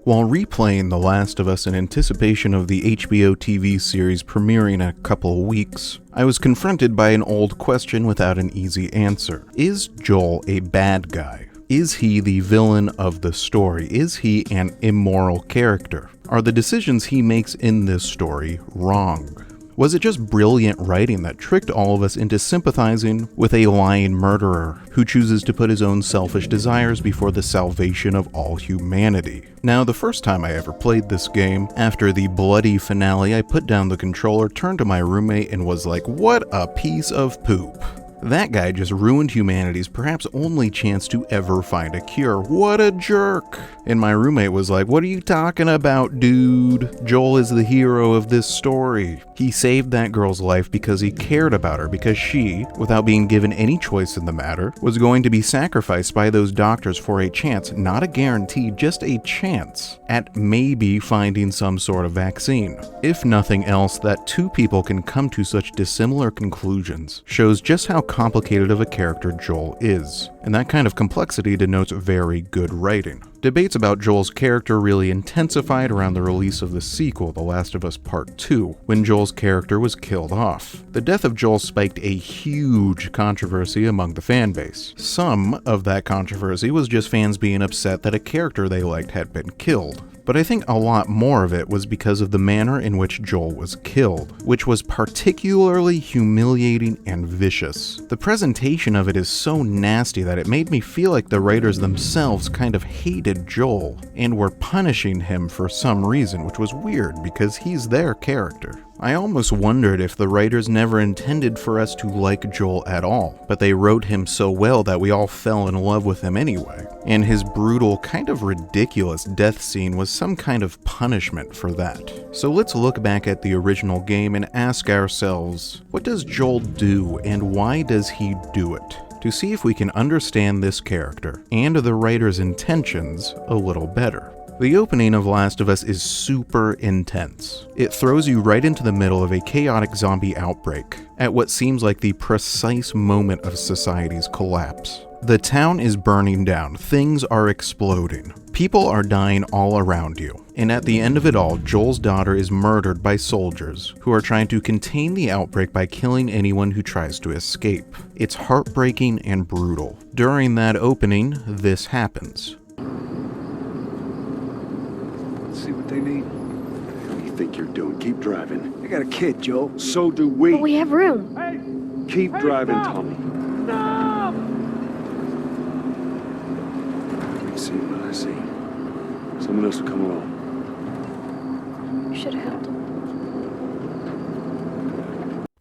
While replaying The Last of Us in anticipation of the HBO TV series premiering in a couple of weeks, I was confronted by an old question without an easy answer. Is Joel a bad guy? Is he the villain of the story? Is he an immoral character? Are the decisions he makes in this story wrong? Was it just brilliant writing that tricked all of us into sympathizing with a lying murderer who chooses to put his own selfish desires before the salvation of all humanity? Now, the first time I ever played this game, after the bloody finale, I put down the controller, turned to my roommate, and was like, what a piece of poop. That guy just ruined humanity's perhaps only chance to ever find a cure. What a jerk! And my roommate was like, what are you talking about, dude? Joel is the hero of this story. He saved that girl's life because he cared about her, because she, without being given any choice in the matter, was going to be sacrificed by those doctors for a chance, not a guarantee, just a chance, at maybe finding some sort of vaccine. If nothing else, that two people can come to such dissimilar conclusions shows just how complicated of a character Joel is, and that kind of complexity denotes very good writing. Debates about Joel's character really intensified around the release of the sequel, The Last of Us Part 2, when Joel's character was killed off. The death of Joel spiked a huge controversy among the fan base. Some of that controversy was just fans being upset that a character they liked had been killed. But I think a lot more of it was because of the manner in which Joel was killed, which was particularly humiliating and vicious. The presentation of it is so nasty that it made me feel like the writers themselves kind of hated Joel and were punishing him for some reason, which was weird because he's their character. I almost wondered if the writers never intended for us to like Joel at all, but they wrote him so well that we all fell in love with him anyway. And his brutal, kind of ridiculous death scene was some kind of punishment for that. So let's look back at the original game and ask ourselves, what does Joel do and why does he do it? To see if we can understand this character and the writer's intentions a little better. The opening of Last of Us is super intense. It throws you right into the middle of a chaotic zombie outbreak, at what seems like the precise moment of society's collapse. The town is burning down, things are exploding, people are dying all around you, and at the end of it all, Joel's daughter is murdered by soldiers who are trying to contain the outbreak by killing anyone who tries to escape. It's heartbreaking and brutal. During that opening, this happens. See what they need. What do you think you're doing? Keep driving. I got a kid, Joe. So do we. But we have room. Keep driving, Tommy. Stop! You see what I see. Someone else will come along. You should have helped him.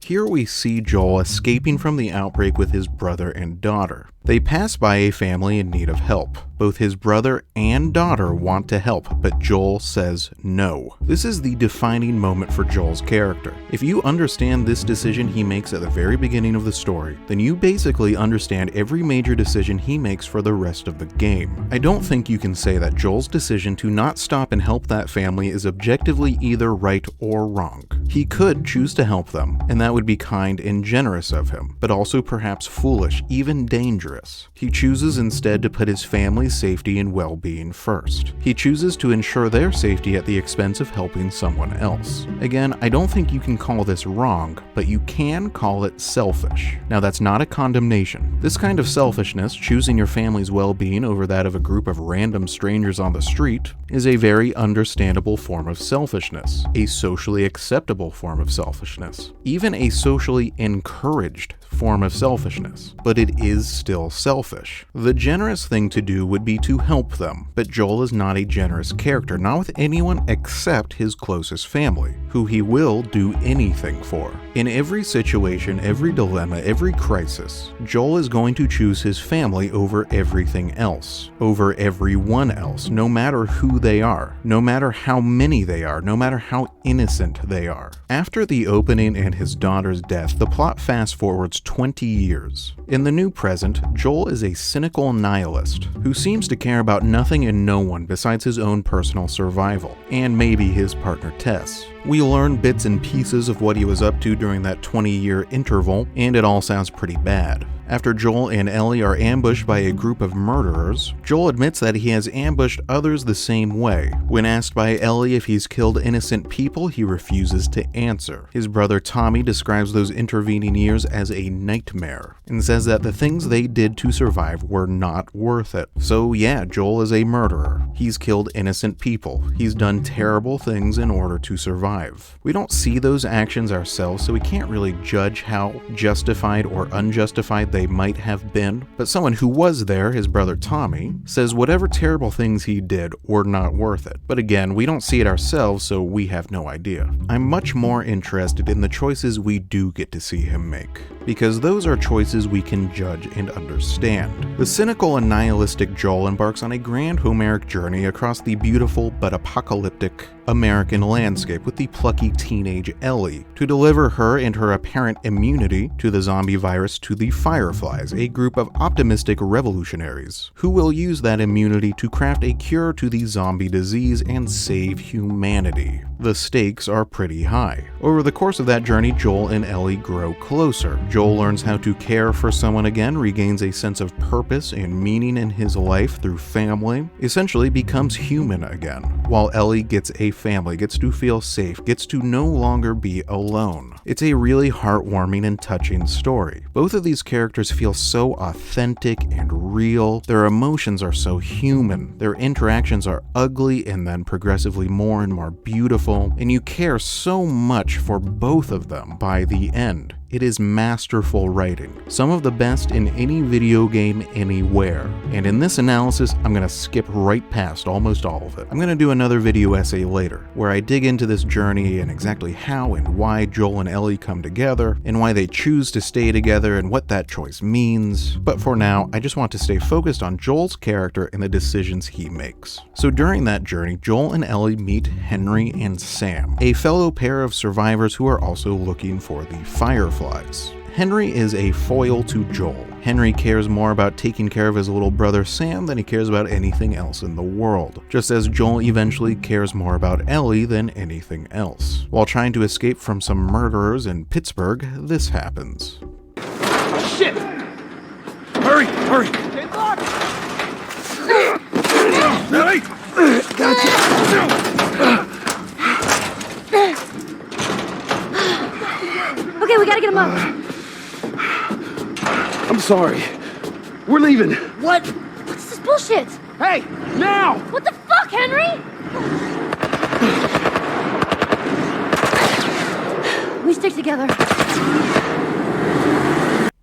Here we see Joel escaping from the outbreak with his brother and daughter. They pass by a family in need of help. Both his brother and daughter want to help, but Joel says no. This is the defining moment for Joel's character. If you understand this decision he makes at the very beginning of the story, then you basically understand every major decision he makes for the rest of the game. I don't think you can say that Joel's decision to not stop and help that family is objectively either right or wrong. He could choose to help them, and that would be kind and generous of him, but also perhaps foolish, even dangerous. He chooses instead to put his family's safety and well-being first. He chooses to ensure their safety at the expense of helping someone else. Again, I don't think you can call this wrong, but you can call it selfish. Now, that's not a condemnation. This kind of selfishness, choosing your family's well-being over that of a group of random strangers on the street, is a very understandable form of selfishness, a socially acceptable form of selfishness, even a socially encouraged form of selfishness, but it is still selfish. The generous thing to do would be to help them, but Joel is not a generous character, not with anyone except his closest family, who he will do anything for. In every situation, every dilemma, every crisis, Joel is going to choose his family over everything else, over everyone else, no matter who they are, no matter how many they are, no matter how innocent they are. After the opening and his daughter's death, the plot fast forwards 20 years. In the new present, Joel is a cynical nihilist who seems to care about nothing and no one besides his own personal survival, and maybe his partner Tess. We learn bits and pieces of what he was up to during that 20-year interval, and it all sounds pretty bad. After Joel and Ellie are ambushed by a group of murderers, Joel admits that he has ambushed others the same way. When asked by Ellie if he's killed innocent people, he refuses to answer. His brother Tommy describes those intervening years as a nightmare, and says that the things they did to survive were not worth it. So yeah, Joel is a murderer. He's killed innocent people. He's done terrible things in order to survive. We don't see those actions ourselves, so we can't really judge how justified or unjustified they might have been, but someone who was there, his brother Tommy, says whatever terrible things he did were not worth it. But again, we don't see it ourselves, so we have no idea. I'm much more interested in the choices we do get to see him make, because those are choices we can judge and understand. The cynical and nihilistic Joel embarks on a grand Homeric journey across the beautiful but apocalyptic American landscape with the plucky teenage Ellie to deliver her and her apparent immunity to the zombie virus to the Fireflies, a group of optimistic revolutionaries who will use that immunity to craft a cure to the zombie disease and save humanity. The stakes are pretty high. Over the course of that journey, Joel and Ellie grow closer. Joel learns how to care for someone again, regains a sense of purpose and meaning in his life through family, essentially becomes human again, while Ellie gets a family, gets to feel safe, gets to no longer be alone. It's a really heartwarming and touching story. Both of these characters feel so authentic and real. Their emotions are so human. Their interactions are ugly and then progressively more and more beautiful, and you care so much for both of them by the end. It is masterful writing, some of the best in any video game anywhere. And in this analysis, I'm going to skip right past almost all of it. I'm going to do another video essay later, where I dig into this journey and exactly how and why Joel and Ellie come together, and why they choose to stay together and what that choice means. But for now, I just want to stay focused on Joel's character and the decisions he makes. So during that journey, Joel and Ellie meet Henry and Sam, a fellow pair of survivors who are also looking for the Fireflies. Henry is a foil to Joel. Henry cares more about taking care of his little brother Sam than he cares about anything else in the world, just as Joel eventually cares more about Ellie than anything else. While trying to escape from some murderers in Pittsburgh, this happens. Shit! Hurry! Hurry! Get locked! Ellie! Okay, we gotta get him up. I'm sorry. We're leaving. What? What's this bullshit? Hey, now! What the fuck, Henry? We stick together.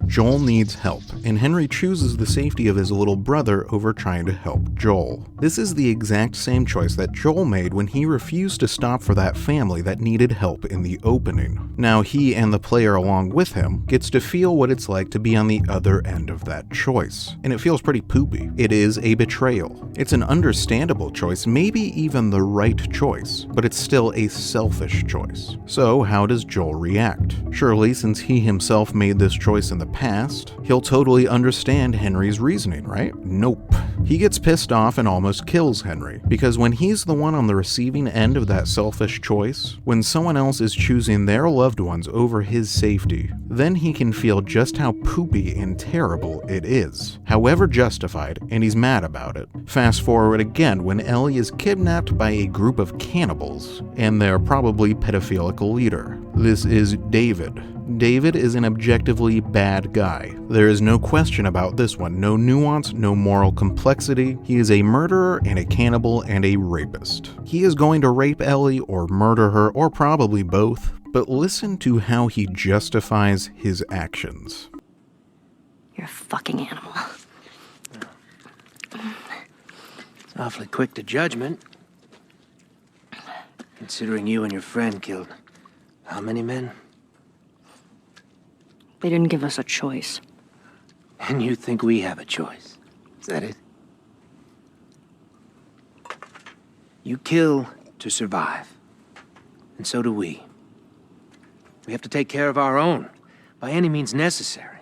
Joel needs help, and Henry chooses the safety of his little brother over trying to help Joel. This is the exact same choice that Joel made when he refused to stop for that family that needed help in the opening. Now he and the player along with him gets to feel what it's like to be on the other end of that choice, and it feels pretty poopy. It is a betrayal. It's an understandable choice, maybe even the right choice, but it's still a selfish choice. So how does Joel react? Surely, since he himself made this choice in the past, he'll totally understand Henry's reasoning, right? Nope. He gets pissed off and almost kills Henry, because when he's the one on the receiving end of that selfish choice, when someone else is choosing their loved ones over his safety, then he can feel just how poopy and terrible it is, however justified, and he's mad about it. Fast forward again when Ellie is kidnapped by a group of cannibals, and their probably pedophilic leader. This is David. David is an objectively bad guy. There is no question about this one, no nuance, no moral complexity. He is a murderer and a cannibal and a rapist. He is going to rape Ellie or murder her, or probably both, but listen to how he justifies his actions. You're a fucking animal. It's awfully quick to judgment. Considering you and your friend killed how many men? They didn't give us a choice. And you think we have a choice? Is that it? You kill to survive. And so do we. We have to take care of our own, by any means necessary.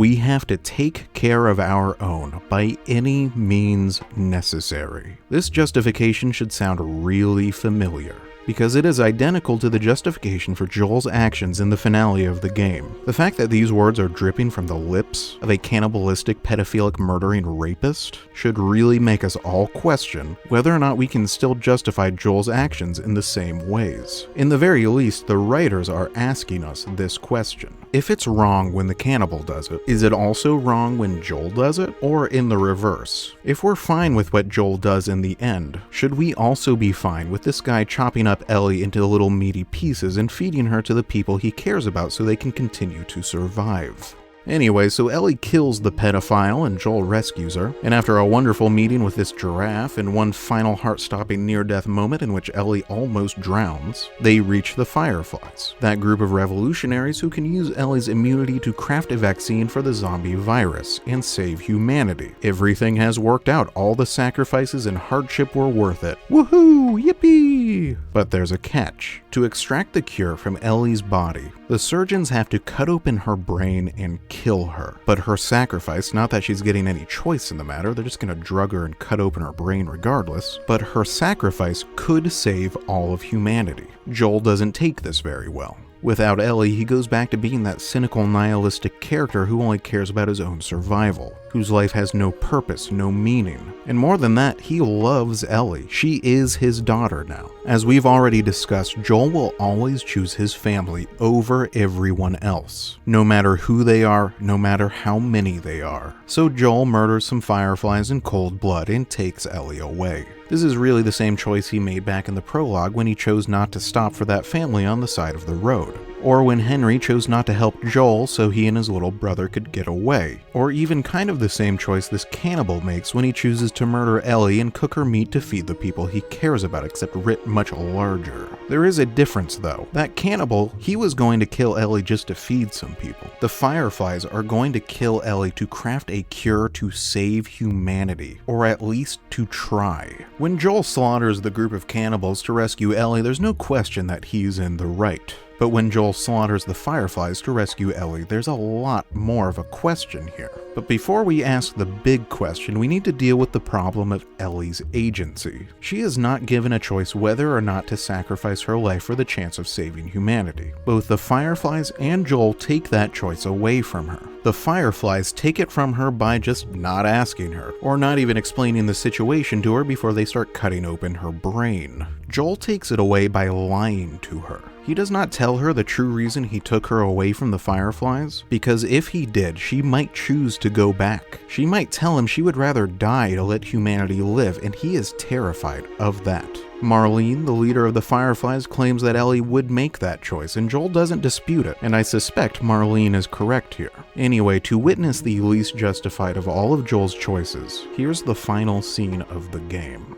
We have to take care of our own by any means necessary. This justification should sound really familiar, because it is identical to the justification for Joel's actions in the finale of the game. The fact that these words are dripping from the lips of a cannibalistic, pedophilic, murdering rapist should really make us all question whether or not we can still justify Joel's actions in the same ways. In the very least, the writers are asking us this question. If it's wrong when the cannibal does it, is it also wrong when Joel does it? Or in the reverse? If we're fine with what Joel does in the end, should we also be fine with this guy chopping up Ellie into little meaty pieces and feeding her to the people he cares about so they can continue to survive? Anyway, so Ellie kills the pedophile and Joel rescues her, and after a wonderful meeting with this giraffe and one final heart-stopping near-death moment in which Ellie almost drowns, they reach the Fireflies, that group of revolutionaries who can use Ellie's immunity to craft a vaccine for the zombie virus and save humanity. Everything has worked out, all the sacrifices and hardship were worth it. Woohoo! Yippee! But there's a catch. To extract the cure from Ellie's body, the surgeons have to cut open her brain and kill her. But her sacrifice, not that she's getting any choice in the matter, they're just gonna drug her and cut open her brain regardless, but her sacrifice could save all of humanity. Joel doesn't take this very well. Without Ellie, he goes back to being that cynical, nihilistic character who only cares about his own survival, whose life has no purpose, no meaning. And more than that, he loves Ellie. She is his daughter now. As we've already discussed, Joel will always choose his family over everyone else, no matter who they are, no matter how many they are. So Joel murders some Fireflies in cold blood and takes Ellie away. This is really the same choice he made back in the prologue when he chose not to stop for that family on the side of the road. Or when Henry chose not to help Joel so he and his little brother could get away. Or even kind of the same choice this cannibal makes when he chooses to murder Ellie and cook her meat to feed the people he cares about, except writ much larger. There is a difference though. That cannibal, he was going to kill Ellie just to feed some people. The Fireflies are going to kill Ellie to craft a cure to save humanity, or at least to try. When Joel slaughters the group of cannibals to rescue Ellie, there's no question that he's in the right. But when Joel slaughters the Fireflies to rescue Ellie, there's a lot more of a question here. But before we ask the big question, we need to deal with the problem of Ellie's agency. She is not given a choice whether or not to sacrifice her life for the chance of saving humanity. Both the Fireflies and Joel take that choice away from her. The Fireflies take it from her by just not asking her, or not even explaining the situation to her before they start cutting open her brain. Joel takes it away by lying to her. He does not tell her the true reason he took her away from the Fireflies, because if he did, she might choose to go back. She might tell him she would rather die to let humanity live, and he is terrified of that. Marlene, the leader of the Fireflies, claims that Ellie would make that choice, and Joel doesn't dispute it, and I suspect Marlene is correct here. Anyway, to witness the least justified of all of Joel's choices, here's the final scene of the game.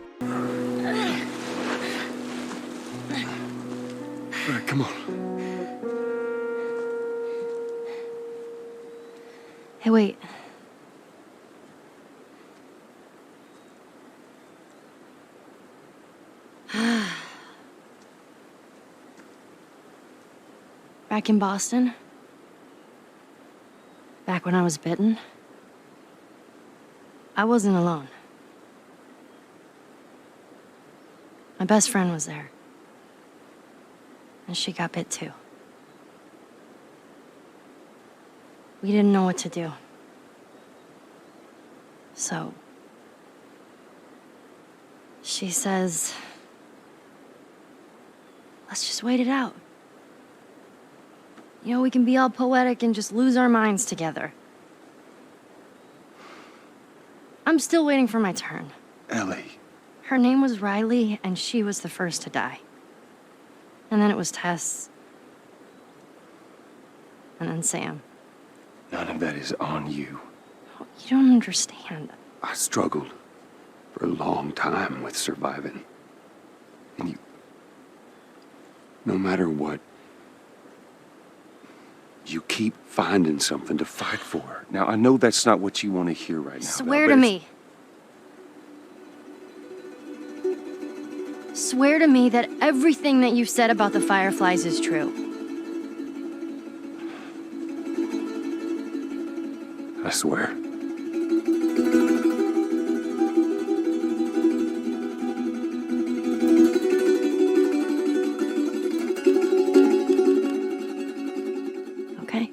All right, come on. Hey, wait. Back in Boston, back when I was bitten, I wasn't alone. My best friend was there. And she got bit too. We didn't know what to do. So, she says, let's just wait it out. You know, we can be all poetic and just lose our minds together. I'm still waiting for my turn. Ellie. Her name was Riley, and she was the first to die. And then it was Tess. And then Sam. None of that is on you. Oh, you don't understand. I struggled for a long time with surviving. And you... No matter what, you keep finding something to fight for. Now, I know that's not what you want to hear right now. Swear to me. Swear to me that everything that you've said about the Fireflies is true. swear. Okay.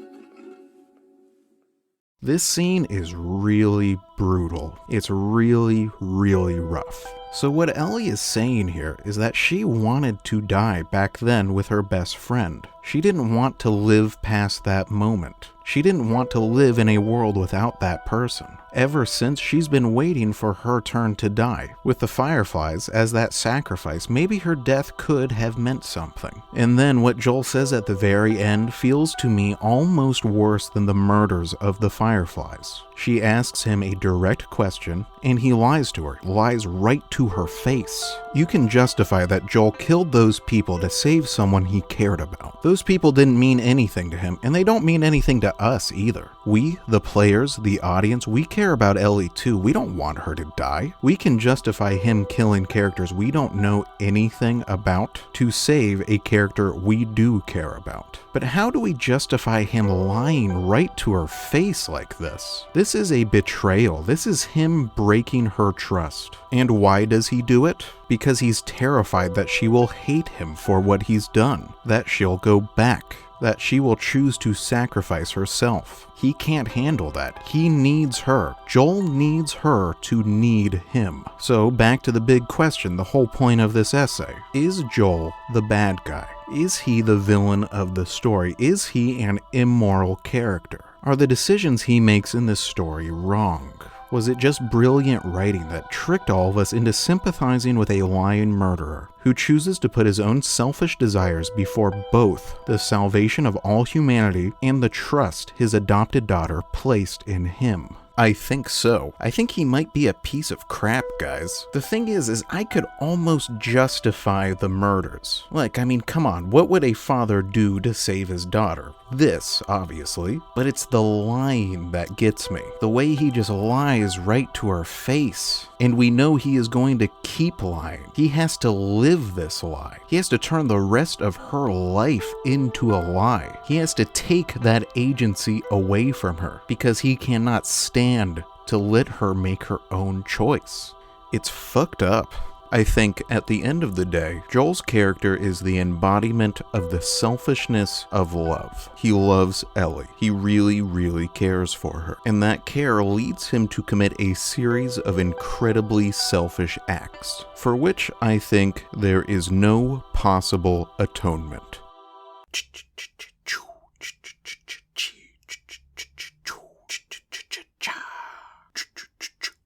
This scene is really brutal. It's really, really rough. So what Ellie is saying here is that she wanted to die back then with her best friend. She didn't want to live past that moment. She didn't want to live in a world without that person. Ever since, she's been waiting for her turn to die. With the Fireflies as that sacrifice, maybe her death could have meant something. And then what Joel says at the very end feels to me almost worse than the murders of the Fireflies. She asks him a direct question, and he lies to her, lies right to her face. You can justify that Joel killed those people to save someone he cared about. Those people didn't mean anything to him, and they don't mean anything to us either. We, the players, the audience, we care about Ellie too. We don't want her to die. We can justify him killing characters we don't know anything about to save a character we do care about. But how do we justify him lying right to her face like this? This is a betrayal. This is him breaking her trust. And why does he do it? Because he's terrified that she will hate him for what he's done, that she'll go back, that she will choose to sacrifice herself. He can't handle that. He needs her. Joel needs her to need him. So back to the big question, the whole point of this essay. Is Joel the bad guy? Is he the villain of the story? Is he an immoral character? Are the decisions he makes in this story wrong? Was it just brilliant writing that tricked all of us into sympathizing with a lying murderer who chooses to put his own selfish desires before both the salvation of all humanity and the trust his adopted daughter placed in him? I think so. I think he might be a piece of crap, guys. The thing is I could almost justify the murders. Like, I mean, come on, what would a father do to save his daughter? This, obviously, but it's the lying that gets me. The way he just lies right to her face. And we know he is going to keep lying. He has to live this lie. He has to turn the rest of her life into a lie. He has to take that agency away from her because he cannot stand to let her make her own choice. It's fucked up. I think at the end of the day, Joel's character is the embodiment of the selfishness of love. He loves Ellie. He really, really cares for her. And that care leads him to commit a series of incredibly selfish acts, for which I think there is no possible atonement.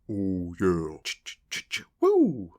Oh yeah. Woo!